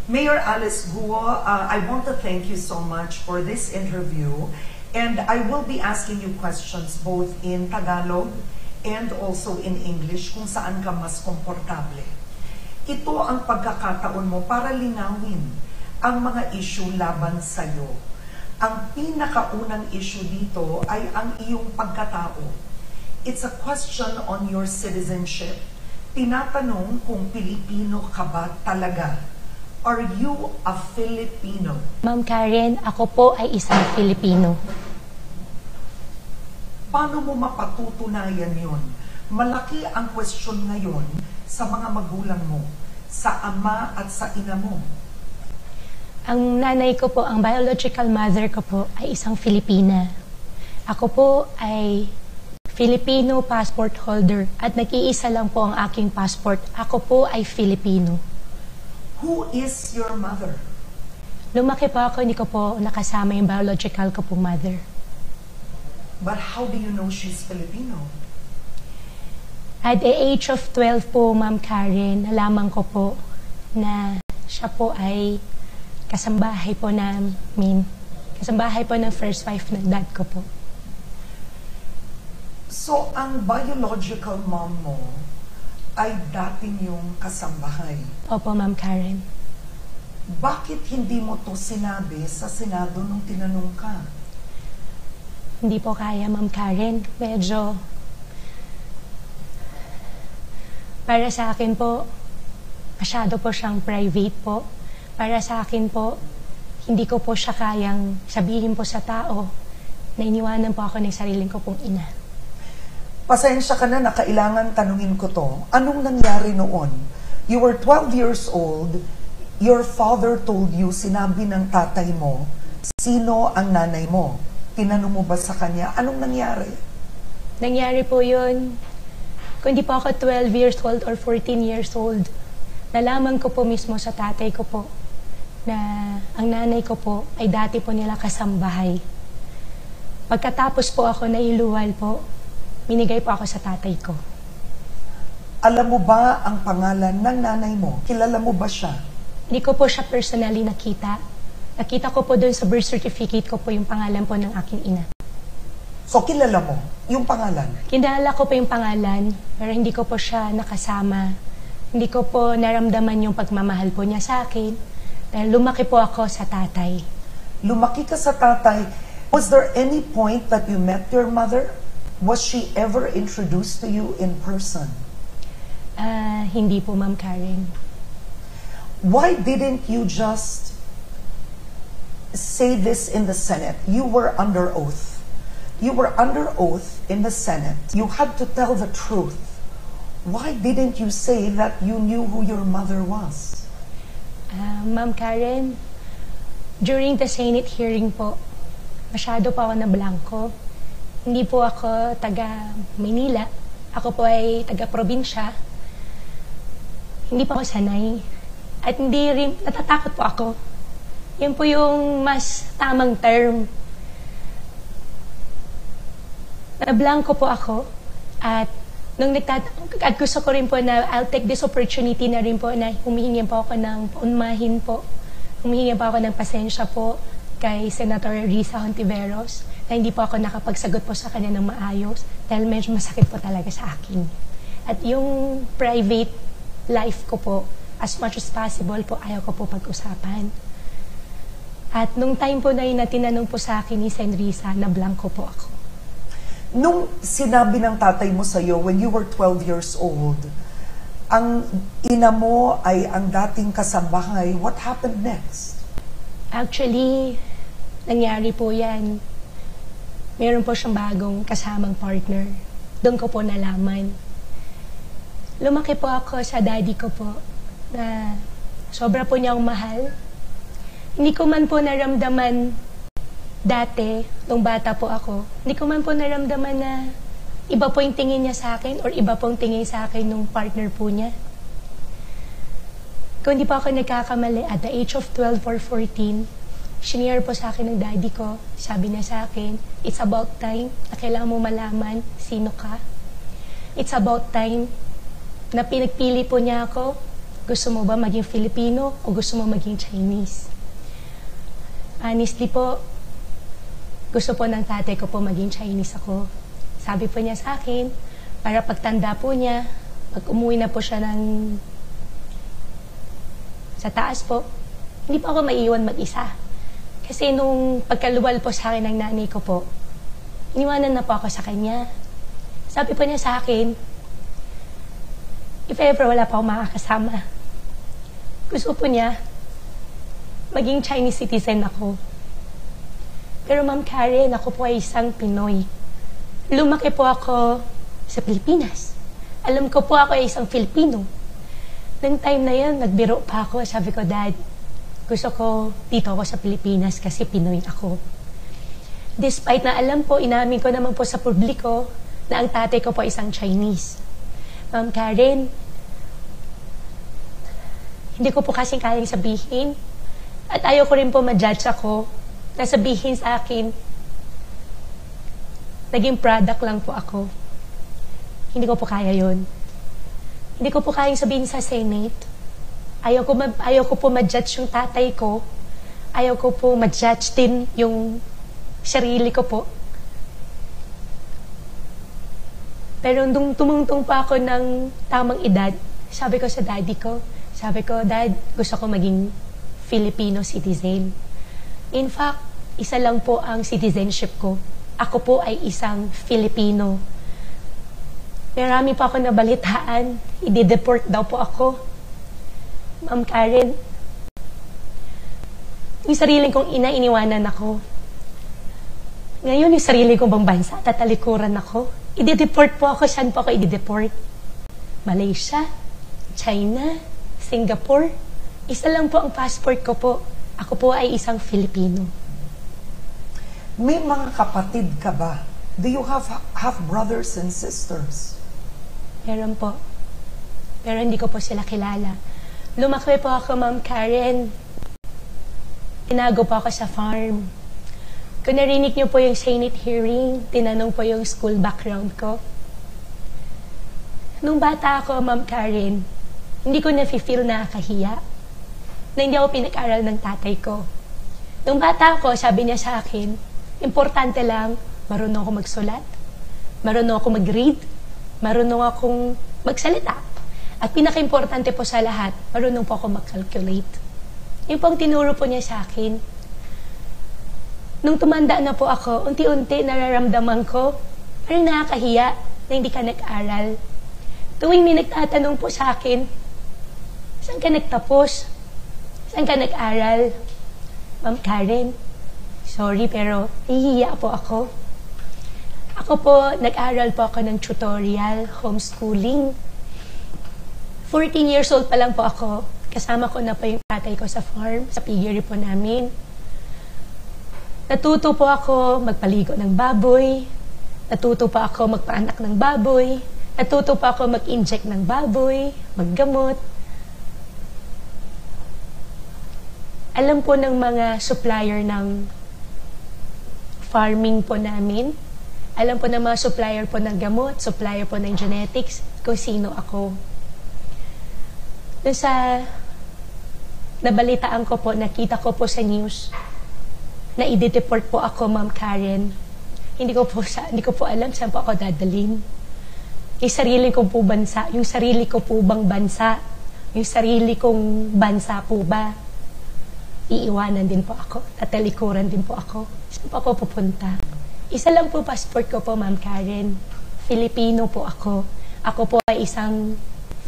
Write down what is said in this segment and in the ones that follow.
Mayor Alice Guo, I want to thank you so much for this interview, and I will be asking you questions both in Tagalog and also in English kung saan ka mas komportable. Ito ang pagkakataon mo para linawin ang mga issue laban sa'yo. Ang pinakaunang issue dito ay ang iyong pagkatao. It's a question on your citizenship. Tinatanong kung Pilipino ka ba talaga. Are you a Filipino? Ma'am Karen, ako po ay isang Filipino. Paano mo mapatutunayan yon? Malaki ang question ngayon sa mga magulang mo, sa ama at sa ina mo. Ang nanay ko po, ang biological mother ko po ay isang Filipina. Ako po ay Filipino passport holder at nag-iisa lang po ang aking passport. Ako po ay Filipino. Who is your mother? Lumaki po ako, hindi ko po nakasama yung biological ko po mother. But how do you know she's Filipino? At the age of 12 po, Ma'am Karen, nalaman ko po na siya po ay kasambahay po namin. Kasambahay po ng first wife ng dad ko po. So, ang biological mom mo ay dating yung kasambahay. Opo, Ma'am Karen. Bakit hindi mo to sinabi sa Senado nung tinanong ka? Hindi po kaya, Ma'am Karen. Medyo para sa akin po, masyado po siyang private po. Para sa akin po, hindi ko po siya kayang sabihin po sa tao na iniwanan po ako ng sariling ko pong ina. Pasensya ka na kailangan tanungin ko to. Anong nangyari noon? You were 12 years old, your father told you, sinabi ng tatay mo, sino ang nanay mo? Tinanong mo ba sa kanya? Anong nangyari? Nangyari po yun, kung di po ako 12 years old or 14 years old, nalaman ko po mismo sa tatay ko po na ang nanay ko po ay dati po nila kasambahay. Pagkatapos po ako nailuwal po, minigay po ako sa tatay ko. Alam mo ba ang pangalan ng nanay mo? Kilala mo ba siya? Hindi ko po siya personally nakita. Nakita ko po doon sa birth certificate ko po yung pangalan po ng aking ina. So, kilala mo yung pangalan? Kilala ko po yung pangalan, pero hindi ko po siya nakasama. Hindi ko po naramdaman yung pagmamahal po niya sa akin. Dahil lumaki po ako sa tatay. Lumaki ka sa tatay. Was there any point that you met your mother? Was she ever introduced to you in person? Hindi po, Ma'am Karen. Why didn't you just say this in the Senate? You were under oath. You were under oath in the Senate. You had to tell the truth. Why didn't you say that you knew who your mother was? Ma'am Karen, during the Senate hearing po, masyado po ako na blanco. Hindi po ako taga Maynila. Ako po ay taga probinsya. Hindi po ako sanay. At hindi rin, natatakot po ako. Yan po yung mas tamang term. Na-blanco po ako. At at gusto ko rin po na I'll take this opportunity na rin po na humihingi po ako ng paunmahin po. Humihingi po ako ng pasensya po kay Senator Risa Hontiveros na hindi po ako nakapagsagot po sa kanya ng maayos dahil medyo masakit po talaga sa akin. At yung private life ko po, as much as possible po, ayaw ko po pag-usapan. At nung time po na yun na tinanong po sa akin ni Sen Risa, na blanco po ako. Nung sinabi ng tatay mo sa'yo, when you were 12 years old, ang ina mo ay ang dating kasambahay, what happened next? Actually, nangyari po yan. Meron po siyang bagong kasamang partner. Doon ko po nalaman. Lumaki po ako sa daddy ko po na sobra po niyang mahal. Hindi ko man po naramdaman dati, nung bata po ako, hindi ko man po naramdaman na iba po yung tingin niya sa akin or iba pong tingin sa akin nung partner po niya. Kung hindi pa ako nagkakamali, at the age of 12 or 14, shinare po sa akin ng daddy ko. Sabi niya sa akin, it's about time na kailangan mo malaman sino ka. It's about time na pinagpili po niya ako gusto mo ba maging Filipino o gusto mo maging Chinese? Honestly po, gusto po ng tatay ko po maging Chinese ako. Sabi po niya sa akin, para pagtanda po niya, pag umuwi na po siya sa taas po, hindi po ako maiiwan mag-isa. Kasi nung pagkaluwal po sa akin ng nanay ko po, iniwanan na po ako sa kanya. Sabi po niya sa akin, if ever wala pa akong makakasama, gusto po niya, maging Chinese citizen ako. Pero Ma'am Karen, ako po ay isang Pinoy. Lumaki po ako sa Pilipinas. Alam ko po ako ay isang Filipino. Nung time na yan, nagbiro pa ako. Sabi ko, Dad, gusto ko dito ako sa Pilipinas kasi Pinoy ako. Despite na alam po, inamin ko naman po sa publiko na ang tatay ko po isang Chinese. Ma'am Karen, hindi ko po kasing kayang sabihin at ayaw ko rin po ma-judge ako na sabihin sa akin, naging product lang po ako. Hindi ko po kaya yon. Hindi ko po kayang sabihin sa Senate. Ayaw ko po ma-judge yung tatay ko. Ayaw ko po ma-judge din yung sarili ko po. Pero nung tumungtong pa ako ng tamang edad, sabi ko sa daddy ko, Dad, gusto ko maging Filipino citizen. In fact, isa lang po ang citizenship ko. Ako po ay isang Filipino. Marami pa ako nabalitaan, i-deport daw po ako. Ma'am Karen, yung sarili kong ina, iniwanan ako. Ngayon, yung sarili kong bang bansa, tatalikuran ako. I-deport po ako. Saan po ako i-deport? Malaysia, China, Singapore. Isa lang po ang passport ko po. Ako po ay isang Filipino. May mga kapatid ka ba? Do you have brothers and sisters? Meron po. Pero hindi ko po sila kilala. Lumaki po ako, Ma'am Karen. Tinago po ako sa farm. Kung narinig niyo po yung Senate hearing, tinanong po yung school background ko. Nung bata ako, Ma'am Karen, hindi ko na-feel nakakahiya na hindi ako pinag-aral ng tatay ko. Nung bata ako, sabi niya sa akin, importante lang, marunong ako magsulat, marunong ako mag-read, marunong akong magsalita. At pinaka-importante po sa lahat, marunong po ako mag-calculate. Yung pong tinuro po niya sa akin. Nung tumanda na po ako, unti-unti nararamdaman ko, parang nakakahiya na hindi ka nag-aral. Tuwing may nagtatanong po sa akin, saan ka nagtapos? Saan ka nag-aral? Ma'am Karen, sorry pero nahihiya po ako. Ako po, nag-aral po ako ng tutorial, homeschooling. 14 years old pa lang po ako. Kasama ko na po yung tatay ko sa farm, sa piggery po namin. Natuto po ako magpaligo ng baboy. Natuto po ako magpaanak ng baboy. Natuto po ako mag-inject ng baboy, maggamot. Alam po ng mga supplier ng farming po namin. Alam po ng mga supplier po ng gamot, supplier po ng genetics, kung sino ako. Doon sa nabalitaan ko po, nakita ko po sa news, na i-deport po ako, Ma'am Karen. Hindi ko po alam saan po ako dadalhin. Yung sarili ko po bansa, yung sarili ko po bang bansa, yung sarili kong bansa po ba, iiwanan din po ako, tatalikuran din po ako. Saan po ako pupunta? Isa lang po passport ko po, Ma'am Karen. Filipino po ako. Ako po ay isang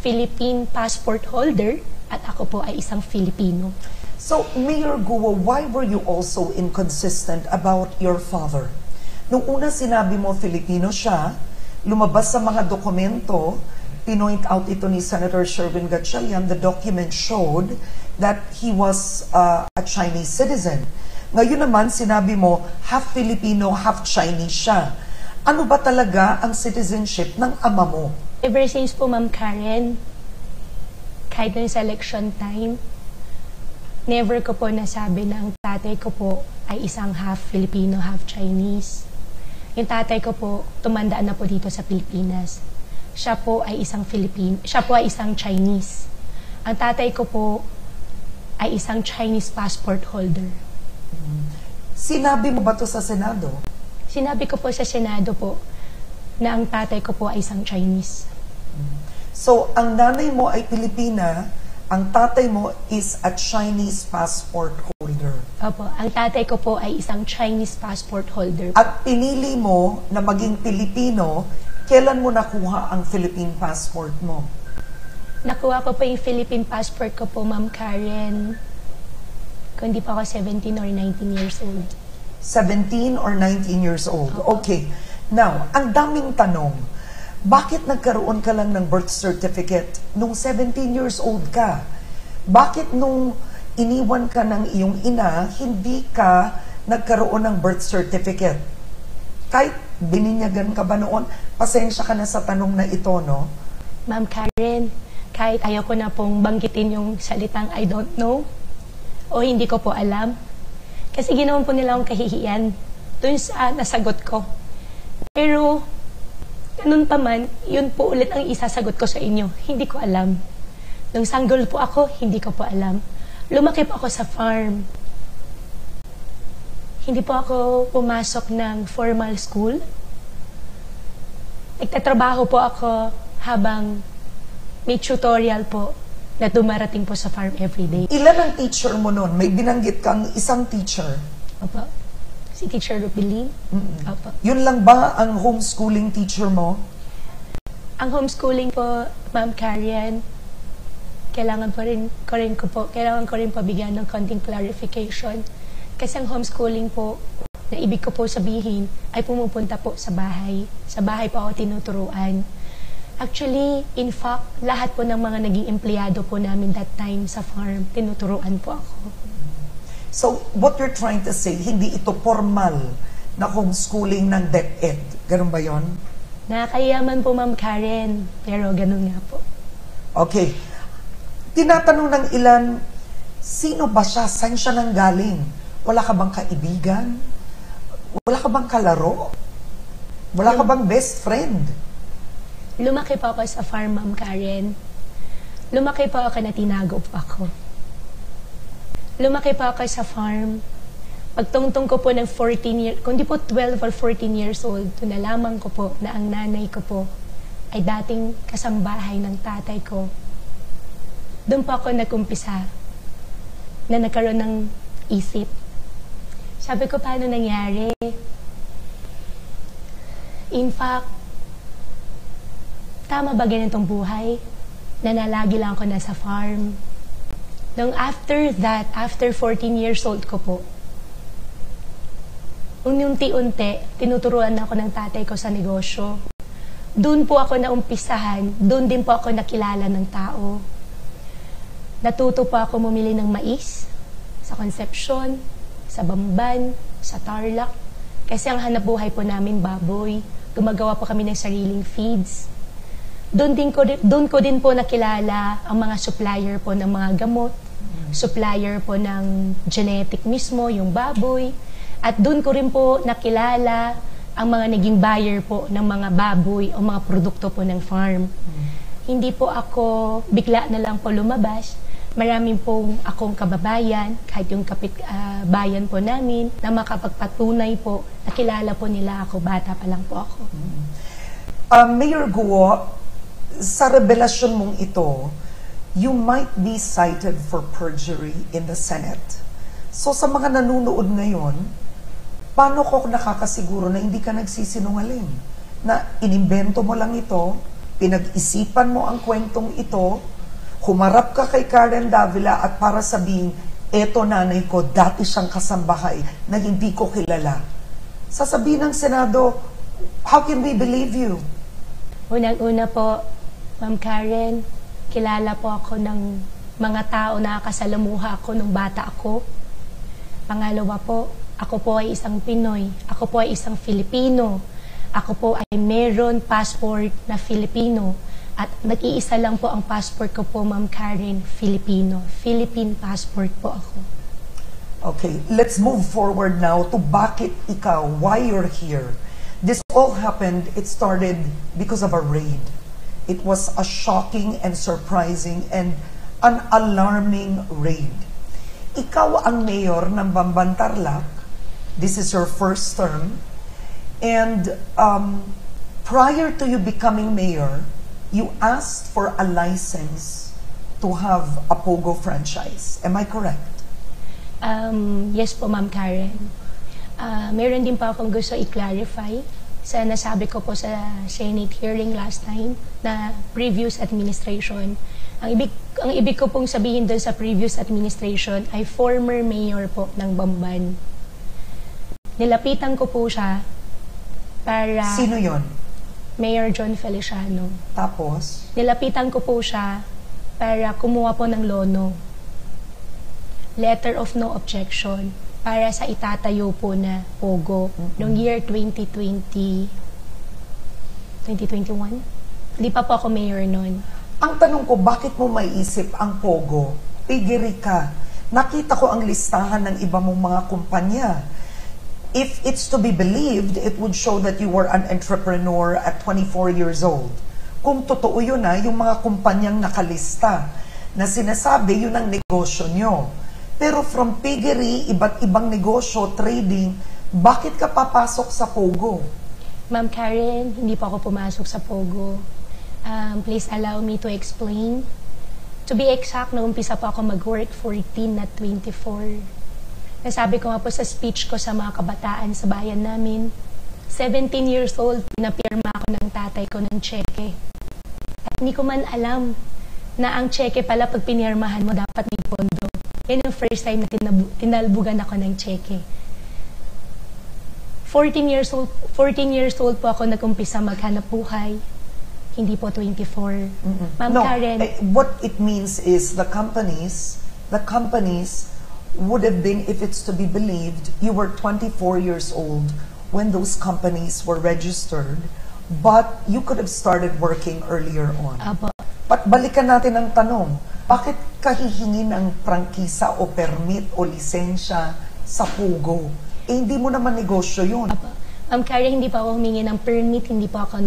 Philippine passport holder at ako po ay isang Filipino. So, Mayor Guo, why were you also inconsistent about your father? Nung una sinabi mo Filipino siya, lumabas sa mga dokumento, pinoint out ito ni Senator Sherwin Gatchalian, the document showed that he was a Chinese citizen. Ngayon naman, sinabi mo, half Filipino, half Chinese siya. Ano ba talaga ang citizenship ng ama mo? Ever since po, Ma'am Karen, kahit na sa election time, never ko po nasabi na ang tatay ko po ay isang half Filipino, half Chinese. Yung tatay ko po, tumanda na po dito sa Pilipinas. Siya po ay isang Filipino, siya po ay isang Chinese. Ang tatay ko po ay isang Chinese passport holder. Sinabi mo ba to sa Senado? Sinabi ko po sa Senado po na ang tatay ko po ay isang Chinese. So, ang nanay mo ay Pilipina, ang tatay mo is a Chinese passport holder. Opo, ang tatay ko po ay isang Chinese passport holder. At pinili mo na maging Pilipino, kailan mo nakuha ang Philippine passport mo? Nakuha ko po yung Philippine passport ko po, Ma'am Karen, kung di pa ako 17 or 19 years old. 17 or 19 years old. Okay. Now, ang daming tanong, bakit nagkaroon ka lang ng birth certificate nung 17 years old ka? Bakit nung iniwan ka ng iyong ina, hindi ka nagkaroon ng birth certificate? Kahit bininyagan ka ba noon, pasensya ka na sa tanong na ito, no? Ma'am Karen, kahit ayaw ko na pong banggitin yung salitang I don't know o hindi ko po alam, kasi ginawan po nila akong kahihiyan dun sa nasagot ko. Pero, ganun pa man, yun po ulit ang isasagot ko sa inyo. Hindi ko alam. Nung sanggol po ako, hindi ko po alam. Lumaki po ako sa farm. Hindi po ako pumasok ng formal school. Nagtatrabaho po ako habang may tutorial po na dumarating po sa farm everyday. Ilan ang teacher mo noon? May binanggit kang isang teacher. Opo. Si Teacher Rubilin. Opo. Yun lang ba ang homeschooling teacher mo? Ang homeschooling po, Ma'am Karen, kailangan ko rin po bigyan ng konting clarification. Kasi ang homeschooling po, na ibig ko po sabihin, ay pumupunta po sa bahay. Sa bahay po ako tinuturuan. Actually, in fact, lahat po ng mga naging empleyado po namin that time sa farm, tinuturuan po ako. So, what you're trying to say, hindi ito formal na homeschooling ng DepEd. Ganun ba yon? Nakakayaman po, Ma'am Karen, pero ganun nga po. Okay. Tinatanong ng ilan, sino ba siya? Saan siya nanggaling? Wala ka bang kaibigan? Wala ka bang kalaro? Wala ka bang best friend? Lumaki po ako sa farm, Ma'am Karen. Lumaki po ako na tinago po ako. Lumaki po ako sa farm. Pagtungtong ko po ng 14 years, kundi po 12 or 14 years old, nalaman ko po na ang nanay ko po ay dating kasambahay ng tatay ko. Doon po ako nag-umpisa na nagkaroon ng isip. Sabi ko, paano nangyari? In fact, tama ba ganitong buhay? Nanalagi lang ako nasa farm. Nung after that, after 14 years old ko po, unti-unti, tinuturuan ako ng tatay ko sa negosyo. Doon po ako naumpisahan, doon din po ako nakilala ng tao. Natuto po ako bumili ng mais sa Concepcion, sa Bamban, sa Tarlac. Kasi ang hanapbuhay po namin baboy. Gumagawa po kami ng sariling feeds. Doon ko din po nakilala ang mga supplier po ng mga gamot, supplier po ng genetic mismo, yung baboy. At doon ko rin po nakilala ang mga naging buyer po ng mga baboy o mga produkto po ng farm. Hindi po ako bigla na lang po lumabas. Maraming pong akong kababayan, kahit yung bayan po namin, na makapagpatunay po, nakilala po nila ako, bata pa lang po ako. Mayor Guo, sa revelasyon mong ito, you might be cited for perjury in the Senate. So sa mga nanonood ngayon, paano ko nakakasiguro na hindi ka nagsisinungaling? Na inimbento mo lang ito, pinag-isipan mo ang kwentong ito, humarap ka kay Karen Davila at para sabihin, eto nanay ko, dati siyang kasambahay na hindi ko kilala. Sasabihin ng Senado, how can we believe you? Unang-una po, Ma'am Karen, kilala po ako ng mga tao na kasalamuha ako nung bata ako. Pangalawa po, ako po ay isang Pinoy. Ako po ay isang Filipino. Ako po ay meron passport na Filipino. At nag-iisa lang po ang passport ko po, Ma'am Karen, Filipino. Philippine passport po ako. Okay, let's move forward now to bakit ikaw, why you're here. This all happened, it started because of a raid. It was a shocking and surprising and an alarming raid. Ikaw ang mayor ng Bamban Tarlac. This is your first term. And prior to you becoming mayor, you asked for a license to have a Pogo franchise. Am I correct? Yes po, Ma'am Karen. Meron din pa akong gusto i-clarify sa nasabi ko po sa Senate hearing last time na previous administration. Ang ibig ko pong sabihin doon sa previous administration ay former mayor po ng Bamban. Nilapitan ko po siya para... Sino yon? Mayor John Feliciano. Tapos? Nilapitan ko po siya para kumuha po ng lono. Letter of no objection para sa itatayo po na Pogo noong year 2021. Hindi pa po ako mayor noon. Ang tanong ko, bakit mo maiisip ang Pogo? Pigiri ka. Nakita ko ang listahan ng iba mong mga kumpanya. If it's to be believed, it would show that you were an entrepreneur at 24 years old. Kung totoo yun yung mga kumpanyang nakalista na sinasabi, yun ang negosyo nyo. Pero from piggery, iba't ibang negosyo, trading, bakit ka papasok sa Pogo? Ma'am Karen, hindi po ako pumasok sa Pogo. Please allow me to explain. To be exact, naumpisa po ako mag-work 14 at 24. Nasabi ko nga po sa speech ko sa mga kabataan sa bayan namin, 17 years old, pinapirma ako ng tatay ko ng cheque. At hindi ko man alam na ang cheque pala pag pinirmahan mo dapat may pondo. Yan yung first time na tinalbugan ako ng cheque. 14 years old po ako nag-umpisa maghanap buhay. Hindi po 24. Ma'am Karen. What it means is the companies would have been, if it's to be believed, you were 24 years old when those companies were registered, but you could have started working earlier on. Apo. But balikan natin ang tanong, bakit ka hihingi ng prangkisa o permit o lisensya sa Pogo? Hindi mo naman negosyo yun. Apo. Kaya hindi pa ako humingi ng permit, hindi po ako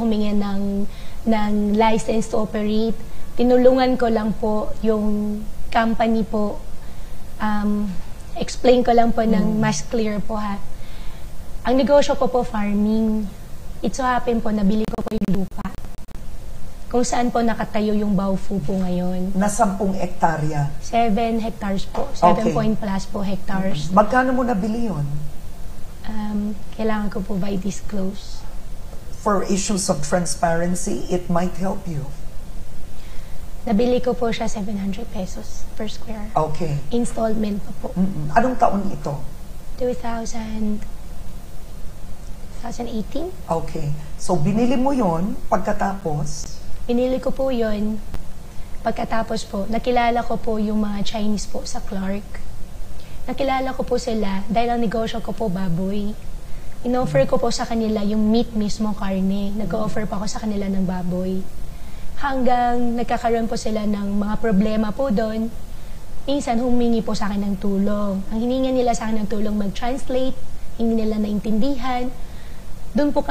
humingi ng license to operate. Tinulungan ko lang po yung company po. Explain ko lang po ng mas clear po ha. Ang negosyo ko po farming. It so happen po, nabili ko po yung lupa. Kung saan po nakatayo yung Baofu po ngayon. Na 10 hektarya? 7 hectares po. 7 point plus po hectares. Magkano mo nabili yun? Kailangan ko po ba i-disclose? For issues of transparency, it might help you. Nabili ko po siya 700 pesos per square. Okay. Installment pa po. Anong taon ito? 2018. Okay. So, binili mo yon pagkatapos? Binili ko po yon. Pagkatapos po, nakilala ko po yung mga Chinese po sa Clark. Nakilala ko po sila dahil ang negosyo ko po baboy. In-offer ko po sa kanila yung meat mismo, karne. Nag-offer pa ako sa kanila ng baboy. Hanggang nagkakaroon po sila ng mga problema po doon, minsan humingi po sa akin ng tulong. Ang hininga nila sa akin ng tulong mag-translate, hindi nila naintindihan. Doon ko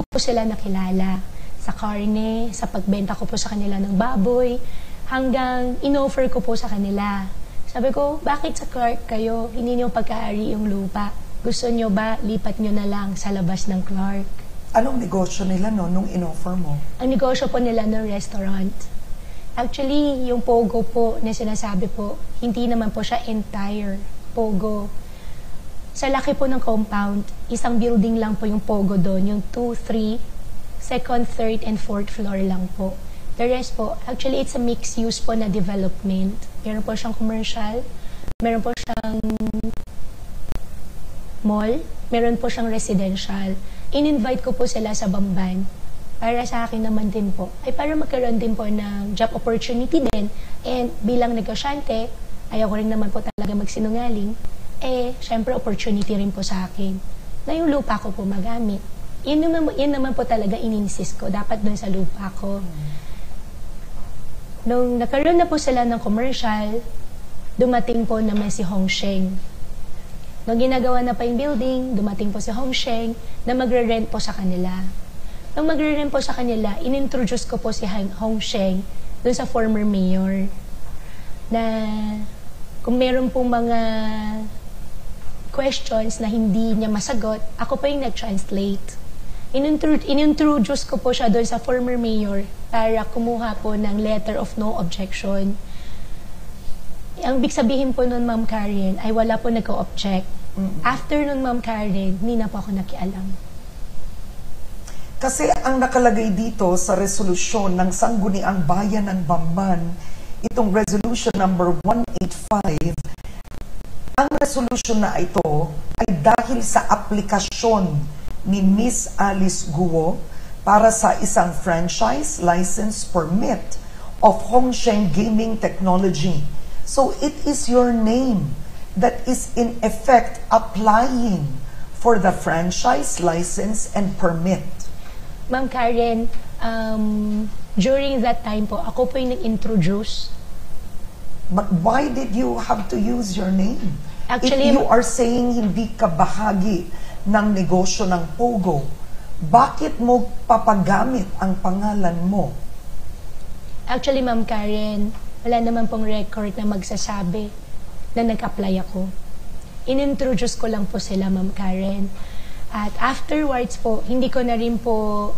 po sila nakilala. Sa karne, sa pagbenta ko po sa kanila ng baboy, hanggang in-offer ko po sa kanila. Sabi ko, bakit sa Clark kayo? Hindi niyo pagkaari yung lupa. Gusto niyo ba, lipat niyo na lang sa labas ng Clark? Anong negosyo nila nung in-offer mo? Ang negosyo po nila ng restaurant. Actually, yung Pogo po na sinasabi po, hindi naman po siya entire Pogo. Sa laki po ng compound, isang building lang po yung Pogo doon, yung 2, 3, second, third, and fourth floor lang po. The rest po, actually it's a mixed use po na development. Meron po siyang commercial, meron po siyang mall, meron po siyang residential. In-invite ko po sila sa Bamban para sa akin naman din po. Ay para magkaroon din po ng job opportunity din. And bilang negosyante, ayaw ko rin naman po talaga magsinungaling. Syempre opportunity rin po sa akin na yung lupa ko po magamit. Yun naman po talaga in-insist ko. Dapat dun sa lupa ko. Nung nagkaroon na po sila ng commercial, dumating po naman si Hong Sheng. Nung ginagawa na pa yung building, dumating po si Hong Sheng na magre-rent po sa kanila. Nung magre-rent po sa kanila, in-introduce ko po si Hong Sheng doon sa former mayor na kung meron pong mga questions na hindi niya masagot, ako po yung nag-translate. Inintroduce ko po siya doon sa former mayor para kumuha po ng letter of no objection. Ang big sabihin po nun, Ma'am Karen, ay wala po nag-o-object. After nun, Ma'am Karen, hindi na po ako nakialam. Kasi ang nakalagay dito sa resolusyon ng Sangguniang Bayan ng Bamban, itong resolution number 185, ang resolution na ito ay dahil sa aplikasyon ni Miss Alice Guo para sa isang franchise license permit of Hongsheng Gaming Technology. So it is your name that is in effect applying for the franchise license and permit. Ma'am Karen, during that time po, ako po yung nag-introduce. But why did you have to use your name? Actually, if you are saying hindi ka bahagi ng negosyo ng Pogo, bakit mo papagamit ang pangalan mo? Actually, Ma'am Karen, wala naman pong record na magsasabi na nag-apply ako. In-introduce ko lang po sila, Ma'am Karen. At afterwards po, hindi ko na rin po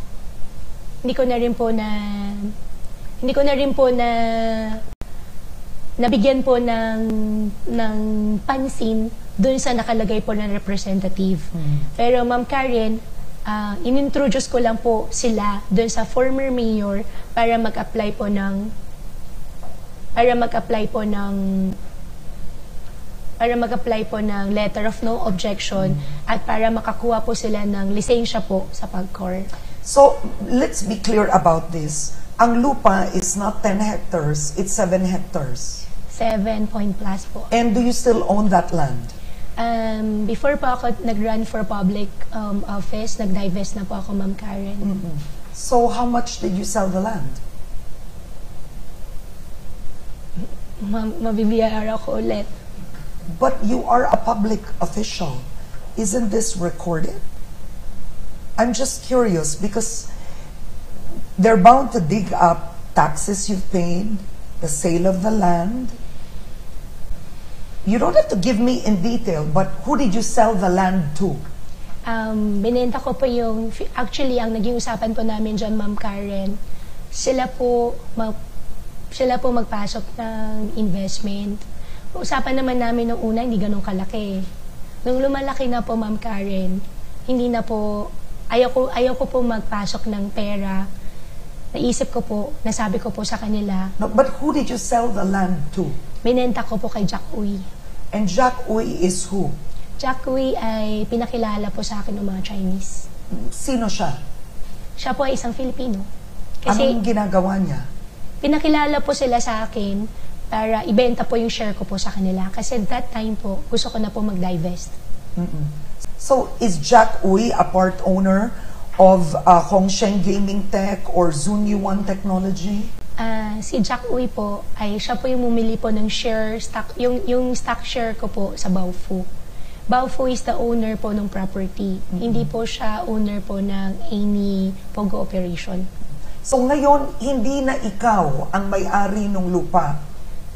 nabigyan po ng pansin doon sa nakalagay po ng representative. Pero Ma'am Karen, in-introduce ko lang po sila doon sa former mayor para mag-apply po ng letter of no objection at para makakuha po sila ng lisensya po sa PAGCOR. So, let's be clear about this. Ang lupa is not 10 hectares, it's 7 hectares. 7 point plus po. And do you still own that land? Before po ako nag-run for public office, nag-divest na po ako, Ma'am Karen. So, how much did you sell the land? Mabibiyara ako ulit. But you are a public official. Isn't this recorded? I'm just curious because they're bound to dig up taxes you've paid, the sale of the land. You don't have to give me in detail, but who did you sell the land to? Binenta ko po yung, actually, ang naging usapan po namin dyan, Ma'am Karen, sila po magpasok ng investment. Usapan naman namin nung una, hindi ganun kalaki. Nung lumalaki na po, Ma'am Karen, hindi na po, ayaw ko po magpasok ng pera. Naisip ko po, nasabi ko po sa kanila. No, but who did you sell the land to? Binenta ko po kay Jack Uy. And Jack Uy is who? Jack Uy ay pinakilala po sa akin ng mga Chinese. Sino siya? Siya po ay isang Filipino. Anong ginagawa niya? Pinakilala po sila sa akin para ibenta po yung share ko po sa kanila. Kasi that time po, gusto ko na po mag-divest. So, is Jack Uy a part owner of Hongsheng Gaming Tech or Zunyuan Technology? Si Jack Uy po, ay siya po yung bumili po ng share, stock, yung stock share ko po sa Baofu. Baofu is the owner po ng property. Hindi po siya owner po ng any Pogo operation. So, ngayon, hindi na ikaw ang may-ari ng lupa?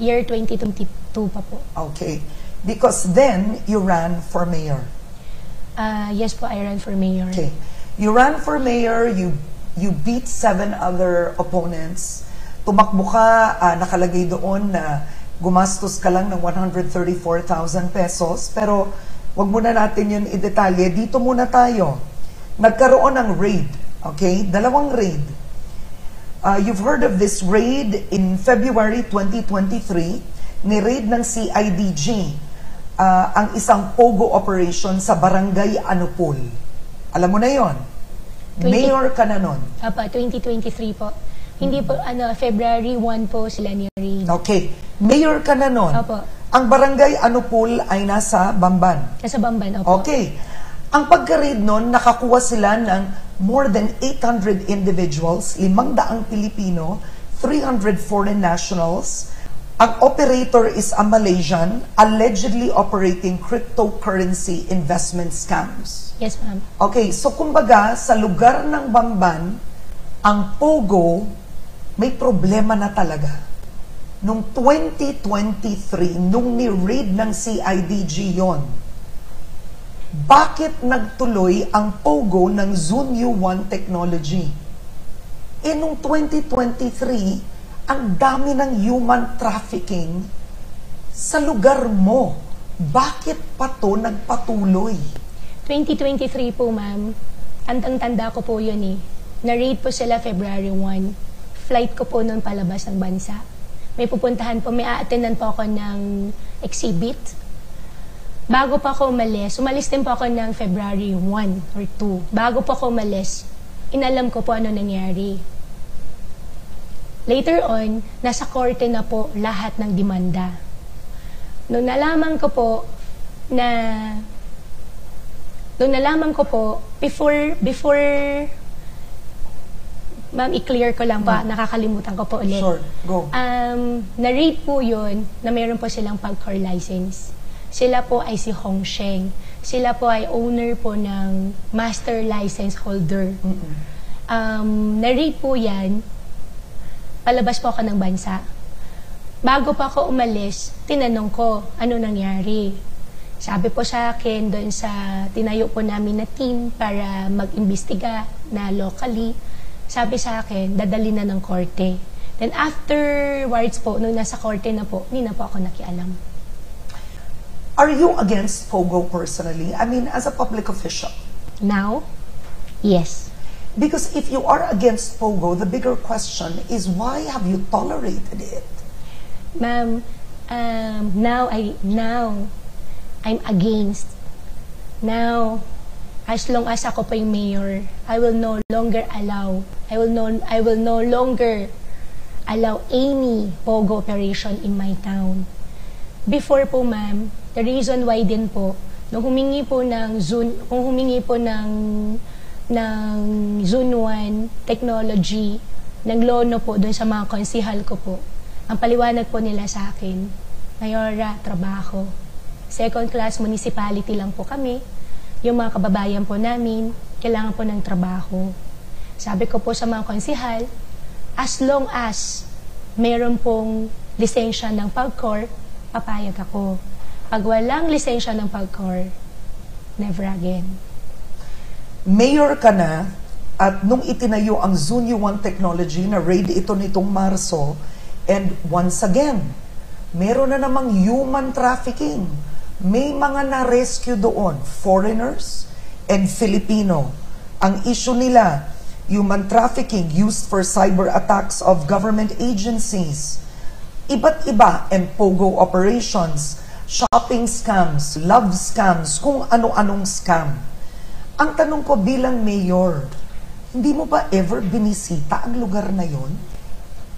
Year 2022 pa po. Okay. Because then, you ran for mayor. Yes po, I ran for mayor. Okay. You ran for mayor, you beat 7 other opponents. Tumakbo ka, nakalagay doon na gumastos ka lang ng 134,000 pesos. Pero, wag muna natin yun i-detalye. Dito muna tayo. Nagkaroon ng raid. Okay? 2 raid. You've heard of this raid in February 2023, ni-raid ng CIDG ang isang Pogo operation sa Barangay Anupol. Alam mo na yon. Mayor ka na nun. 2023 po. Hindi po, February 1 po sila ni-raid. Okay. Mayor ka na nun. Opo. Ang Barangay Anupol ay nasa Bamban. Nasa Bamban, opo. Okay. Ang pagka-raid nun, nakakuha sila ng more than 800 individuals, 500 Pilipino, 300 foreign nationals. Ang operator is a Malaysian, allegedly operating cryptocurrency investment scams. Yes, ma'am. Okay, so kumbaga, sa lugar ng Bamban, ang Pogo may problema na talaga. Nung 2023, nung ni-raid ng CIDG yon, bakit nagtuloy ang POGO ng Zunyu One Technology? Nung 2023, ang dami ng human trafficking sa lugar mo. Bakit pa to nagpatuloy? 2023 po, ma'am. Tandang-tanda ko po yun eh. Na-raid po sila February 1. Flight ko po noon palabas ng bansa. May pupuntahan po, may a-attendan po ako ng exhibit. Bago pa ako umalis din po ako ng February 1 or 2. Bago po ako umalis, inalam ko po ano nangyari. Later on, nasa korte na po lahat ng demanda. Nung nalaman ko po, before, ma'am, i-clear ko lang pa, nakakalimutan ko po ulit. Sure, go. Na-raid po yun na meron po silang pag-core license. Sila po ay si Hong Sheng. Sila po ay owner po ng master license holder. Na-raid po yan, palabas po ako ng bansa. Bago pa ako umalis, tinanong ko, ano nangyari? Sabi po sa akin, doon sa tinayo po namin na team para mag-imbestiga na locally, sabi sa akin, dadali na ng korte. Then afterwards po, nung nasa korte na po, hindi na po ako nakialam. Are you against POGO personally? I mean, as a public official? Now? Yes. Because if you are against POGO, the bigger question is why have you tolerated it? Ma'am, now I'm against. Now, as long as ako pa yung mayor, I will no longer allow any POGO operation in my town. Before po, ma'am, the reason why din po, nung humingi po ng Zone 1 technology, ng lono po doon sa mga konsihal ko po, ang paliwanag po nila sa akin, Mayora, trabaho. Second class municipality lang po kami. Yung mga kababayan po namin, kailangan po ng trabaho. Sabi ko po sa mga konsihal, as long as meron pong lisensya ng PAGCOR, papayag ako. Pag walang lisensya ng PAGCOR, never again. Mayor ka na, at nung itinayo ang Zunyu One Technology na raid ito nitong Marso, and once again, meron na namang human trafficking. May mga na-rescue doon, foreigners and Filipino. Ang issue nila, human trafficking used for cyber attacks of government agencies. Iba't iba, and POGO operations, shopping scams, love scams, kung ano-anong scam. Ang tanong ko bilang mayor, hindi mo ba ever binisita ang lugar na yon?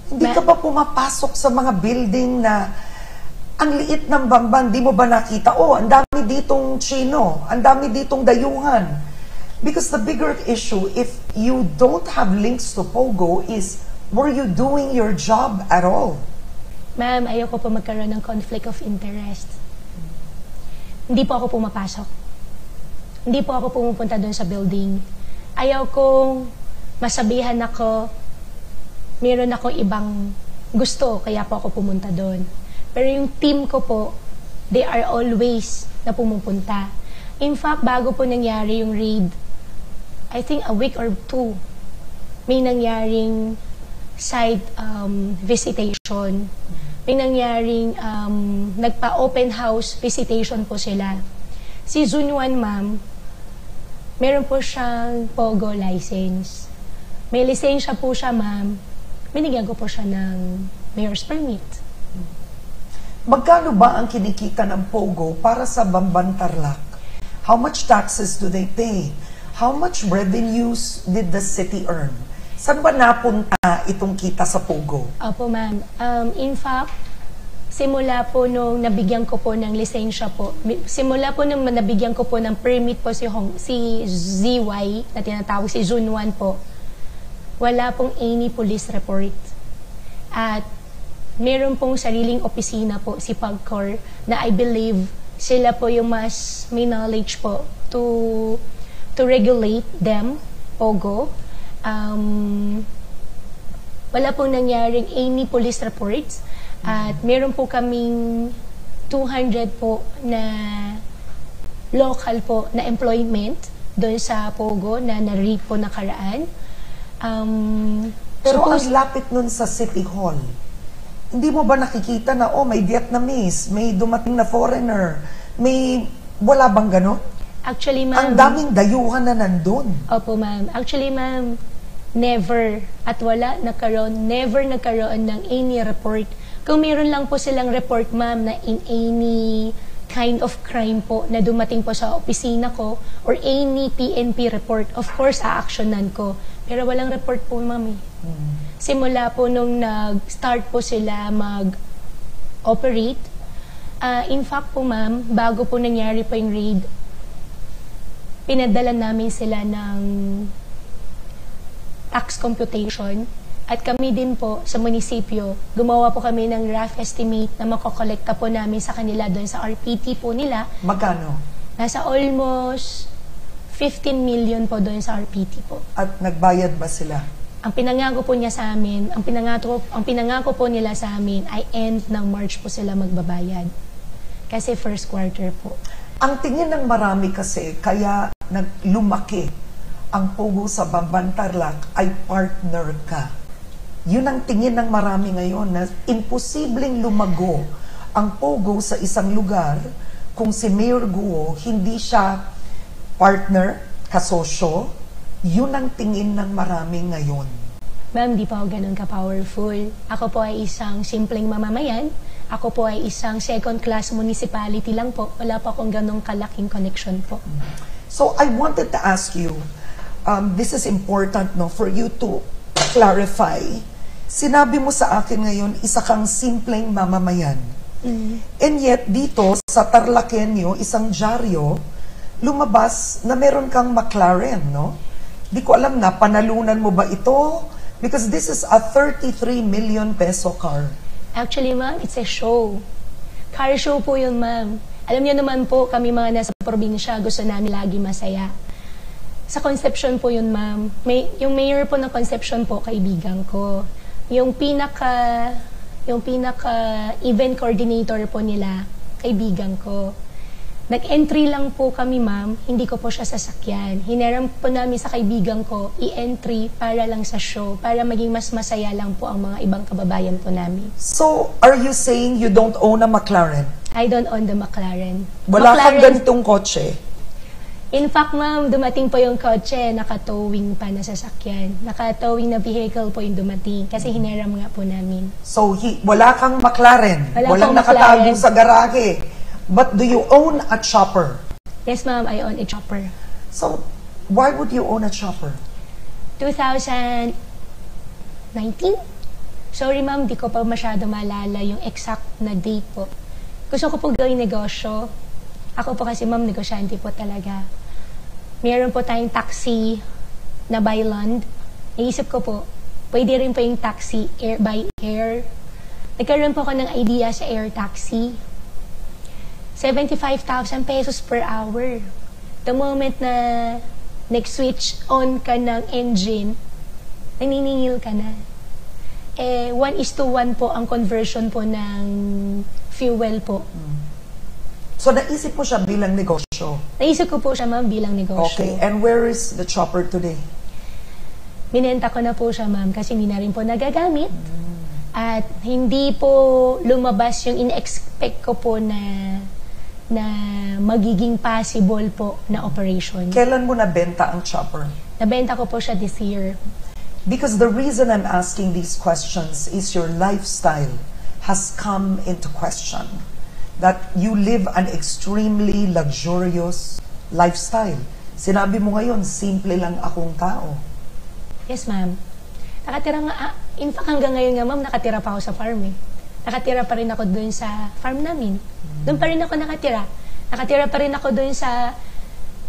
Hindi ka ba pumapasok sa mga building na ang liit ng Bamban, di mo ba nakita, oh, ang dami ditong Chino, ang dami ditong dayuhan. Because the bigger issue, if you don't have links to POGO, is, were you doing your job at all? Ma'am, ayoko po magkaroon ng conflict of interest. Hindi po ako pumapasok. Hindi po ako pumupunta doon sa building. Ayaw kong masabihan ako, meron akong ibang gusto, kaya po ako pumunta doon. Pero yung team ko po, they are always na pumupunta. In fact, bago po nangyari yung raid, I think a week or two, may nangyaring site visitation. May nangyaring nagpa-open house visitation po sila. Si Zunwan, ma'am, meron po siyang POGO license. May lisensya po siya, ma'am. Binigyan ko po siya ng mayor's permit. Magkano ba ang kinikita ng POGO para sa Bamban Tarlac? How much taxes do they pay? How much revenues did the city earn? Saan ba napunta itong kita sa POGO? Opo, ma'am. In fact, simula po nung nabigyan ko po ng lisensya po, simula po nung nabigyan ko po ng permit po si ZY, na tinatawag si Zunwan po, wala pong any police report. At meron pong sariling opisina po si PAGCOR na I believe sila po yung mas may knowledge po to regulate them, POGO. wala pong nangyaring any police reports. At meron po kaming 200 po na local po na employment doon sa Pogo na na-rape po nakaraan. Pero ang lapit nun sa City Hall, hindi mo ba nakikita na, oh, may Vietnamese, may dumating na foreigner, wala bang gano'n? Actually, Ang ma'am, daming dayuhan na nandun. opo, ma'am. Actually, ma'am, never at never nagkaroon ng any report. Kung meron lang po silang report, ma'am, na in any kind of crime po na dumating po sa opisina ko or any PNP report, of course, a-actionan ko. Pero walang report po, ma'am. Simula po nung nag-start po sila mag-operate, in fact po, ma'am, bago po nangyari po yung raid, pinadala namin sila ng tax computation. At kami din po sa munisipyo, gumawa po kami ng rough estimate na makokolekta po namin sa kanila doon sa RPT po nila. Magkano? Nasa almost 15 million po doon sa RPT po. At nagbayad ba sila? Ang pinangako po niya sa amin, ang pinangako po nila sa amin ay end ng March po sila magbabayad. Kasi first quarter po. Ang tingin ng marami kasi, kaya lumaki ang Pogo sa Bamban Tarlac ay partner ka. Yun ang tingin ng marami ngayon na imposibleng lumago ang Pogo sa isang lugar kung si Mayor Guo hindi siya partner, kasosyo. Yun ang tingin ng marami ngayon. Ma'am, di pa ako ganun ka-powerful. Ako po ay isang simpleng mamamayan. Ako po ay isang second-class municipality lang po. Wala pa akong ganung kalaking connection po. So I wanted to ask you, this is important, no, for you to clarify. Sinabi mo sa akin ngayon, isa kang simpleng mamamayan. And yet, dito sa Tarlakenyo, isang dyaryo, lumabas na meron kang McLaren, no? Di ko alam na, panalunan mo ba ito? Because this is a 33 million peso car. Actually, ma'am, it's a show. Car show po yun, ma'am. Alam niyo naman po, kami mga nasa probinsya, gusto namin lagi masaya. Sa Concepcion po yun, ma'am. Yung mayor po ng Concepcion po, kaibigan ko. Yung pinaka event coordinator po nila, kaibigan ko. Nag-entry lang po kami, ma'am. Hindi ko po siya sasakyan. Hinaram po namin sa kaibigan ko, i-entry para lang sa show, para maging mas masaya lang po ang mga ibang kababayan po namin. So, are you saying you don't own a McLaren? I don't own the McLaren. Wala kang ganitong kotse? In fact, ma'am, dumating po yung kotse, nakatowing pa na sasakyan. Nakatowing na vehicle po yung dumating kasi hinaram nga po namin. So, wala kang McLaren? Walang pong nakatago McLaren sa garahe? But do you own a chopper? Yes, ma'am, I own a chopper. So, why would you own a chopper? 2019? Sorry, ma'am, di ko pa masyado maalala yung exact na date po. Gusto ko po gawing negosyo. Ako po kasi, ma'am, negosyante po talaga. Meron po tayong taxi na by land. Naisip ko po, pwede rin po yung taxi by air. Nagkaroon po ako ng idea sa air taxi. 75,000 pesos per hour. The moment na nag-switch on ka ng engine, naniningil ka na. 1:1 po ang conversion po ng fuel po. So, naisip mo siya bilang negosyo? Naisip ko po siya, ma'am, bilang negosyo. Okay, and where is the chopper today? Binenta ko na po siya, ma'am, kasi hindi na rin po nagagamit. At hindi po lumabas yung in-expect ko po na magiging possible po na operation. Kailan mo nabenta ang chopper? Nabenta ko po siya this year. Because the reason I'm asking these questions is your lifestyle has come into question. That you live an extremely luxurious lifestyle. Sinabi mo ngayon, simple lang akong tao. Yes, ma'am. Nakatira nga, in fact, hanggang ngayon nga, ma'am, nakatira pa ako sa farm eh. Nakatira pa rin ako doon sa farm namin. Doon pa rin ako nakatira. Nakatira pa rin ako doon sa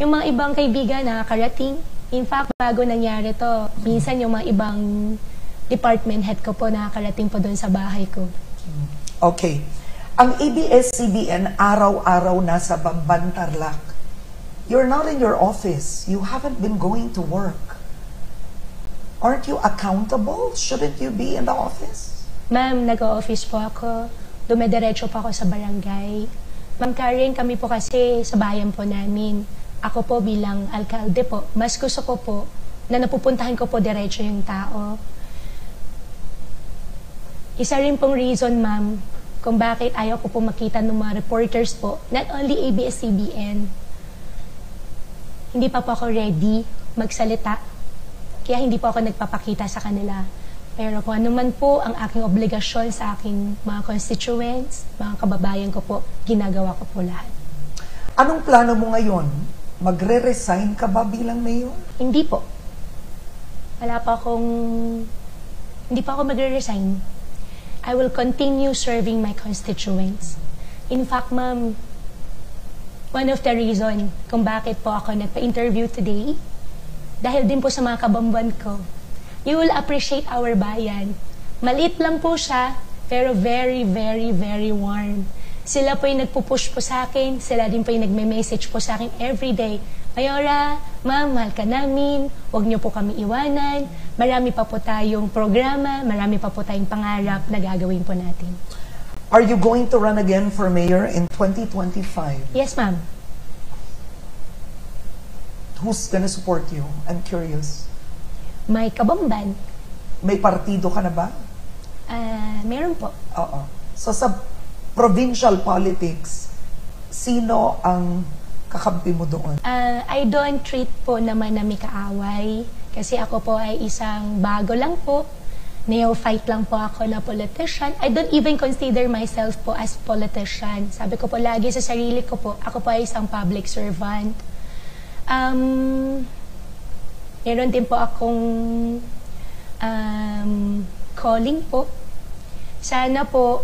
yung mga ibang kaibigan na nakakarating. In fact, bago nangyari to, minsan yung mga ibang department head ko po nakakarating po doon sa bahay ko. Okay. Ang ABS-CBN araw-araw nasa Bamban Tarlac. You're not in your office. You haven't been going to work. Aren't you accountable? Shouldn't you be in the office? Ma'am, nag-o-office po ako. Dumediretso po ako sa barangay. Ma'am Karen, kami po kasi sa bayan po namin. Ako po bilang alkalde po, mas gusto ko po na napupuntahan ko po diretso yung tao. Isa rin pong reason, ma'am, kung bakit ayaw ko po makita ng mga reporters po, not only ABS-CBN, hindi pa po ako ready magsalita. Kaya hindi po ako nagpapakita sa kanila. Pero kung ano man po ang aking obligasyon sa aking mga constituents, mga kababayan ko po, ginagawa ko po lahat. Anong plano mo ngayon? Magre-resign ka ba bilang mayor? Hindi po. Hindi pa ako magre-resign. I will continue serving my constituents. In fact, ma'am, one of the reason kung bakit po ako nagpa-interview today, dahil din po sa mga kabamban ko, you will appreciate our bayan. Maliit lang po siya, pero very, very, very warm. Sila po yung nagpupush po sa akin, sila din po yung nagme-message po sa akin everyday. Mayora, ma'am, mahal ka namin, huwag niyo po kami iwanan, marami pa po tayong programa, marami pa po tayong pangarap na gagawin po natin. Are you going to run again for mayor in 2025? Yes, ma'am. Who's gonna support you? I'm curious. May kabamban. May partido ka na ba? Meron po. Oo. So sa provincial politics, sino ang kakampi mo doon? I don't treat po naman na may kaaway. Kasi ako po ay isang bago lang po. Neophyte lang po ako na politician. I don't even consider myself po as politician. Sabi ko po lagi sa sarili ko po, ako po ay isang public servant. Meron din po akong calling po. Sana po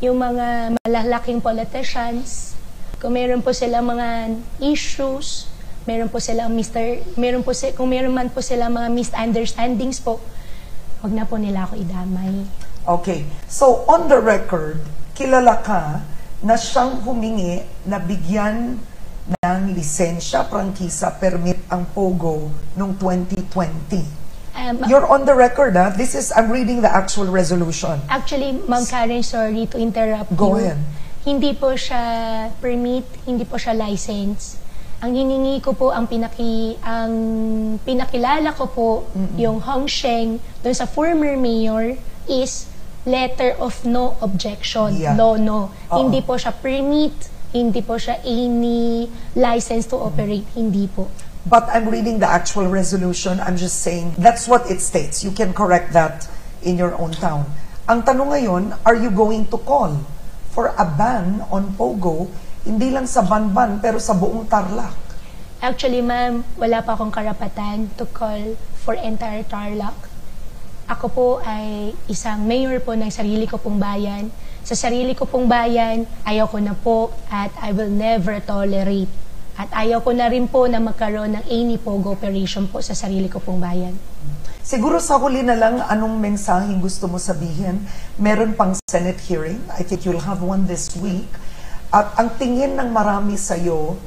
yung mga malalaking politicians, kung meron po silang mga issues, kung meron man po silang mga misunderstandings po, wag na po nila ako idamay. Okay. So, on the record, kilala ka na siyang humingi na bigyan ng lisensya, prangkisa, permit ang POGO noong 2020. You're on the record, ha? I'm reading the actual resolution. Actually, Ma'am Karen, sorry to interrupt Go you. ahead. Hindi po siya permit, hindi po siya license. Ang hiningi ko po, ang pinakilala ko po, yung Hong Sheng, dun sa former mayor, is letter of no objection, Yeah. law no. Oo. Hindi po siya permit, hindi po siya any license to operate, hindi po. But I'm reading the actual resolution. I'm just saying, that's what it states. You can correct that in your own town. Ang tanong ngayon, are you going to call for a ban on POGO, hindi lang sa Banban, pero sa buong Tarlac? Actually, ma'am, wala pa akong karapatan to call for entire Tarlac. Ako po ay isang mayor po ng sarili ko pong bayan. Sa sarili ko pong bayan, ayaw ko na po at I will never tolerate. At ayaw ko na rin po na magkaroon ng any POGO operation po sa sarili ko pong bayan. Siguro sa huli na lang, anong mensaheng gusto mo sabihin? Meron pang Senate hearing. I think you'll have one this week. At ang tingin ng marami sa'yo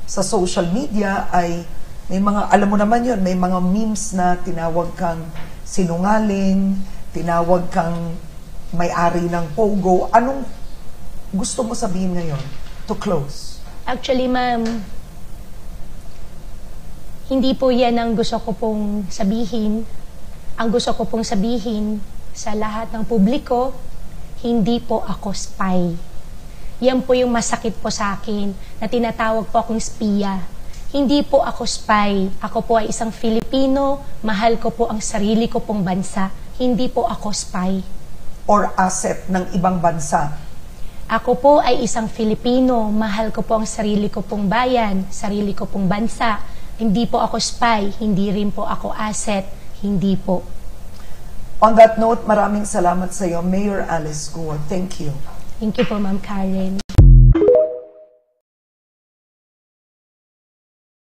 sa social media ay may mga, alam mo naman yun, may mga memes na tinawag kang sinungaling, tinawag kang may-ari ng POGO. Anong gusto mo sabihin ngayon to close? Actually, ma'am, hindi po yan ang gusto ko pong sabihin. Ang gusto ko pong sabihin sa lahat ng publiko, hindi po ako spy. Yan po yung masakit po sa akin na tinatawag po akong spiya. Hindi po ako spy. Ako po ay isang Filipino. Mahal ko po ang sarili ko pong bansa. Hindi po ako spy. Or asset ng ibang bansa? Ako po ay isang Filipino. Mahal ko po ang sarili ko pong bayan, sarili ko pong bansa. Hindi po ako spy. Hindi rin po ako asset. Hindi po. On that note, maraming salamat sa iyo, Mayor Alice Guo. Thank you. Thank you po, Ma'am Karen.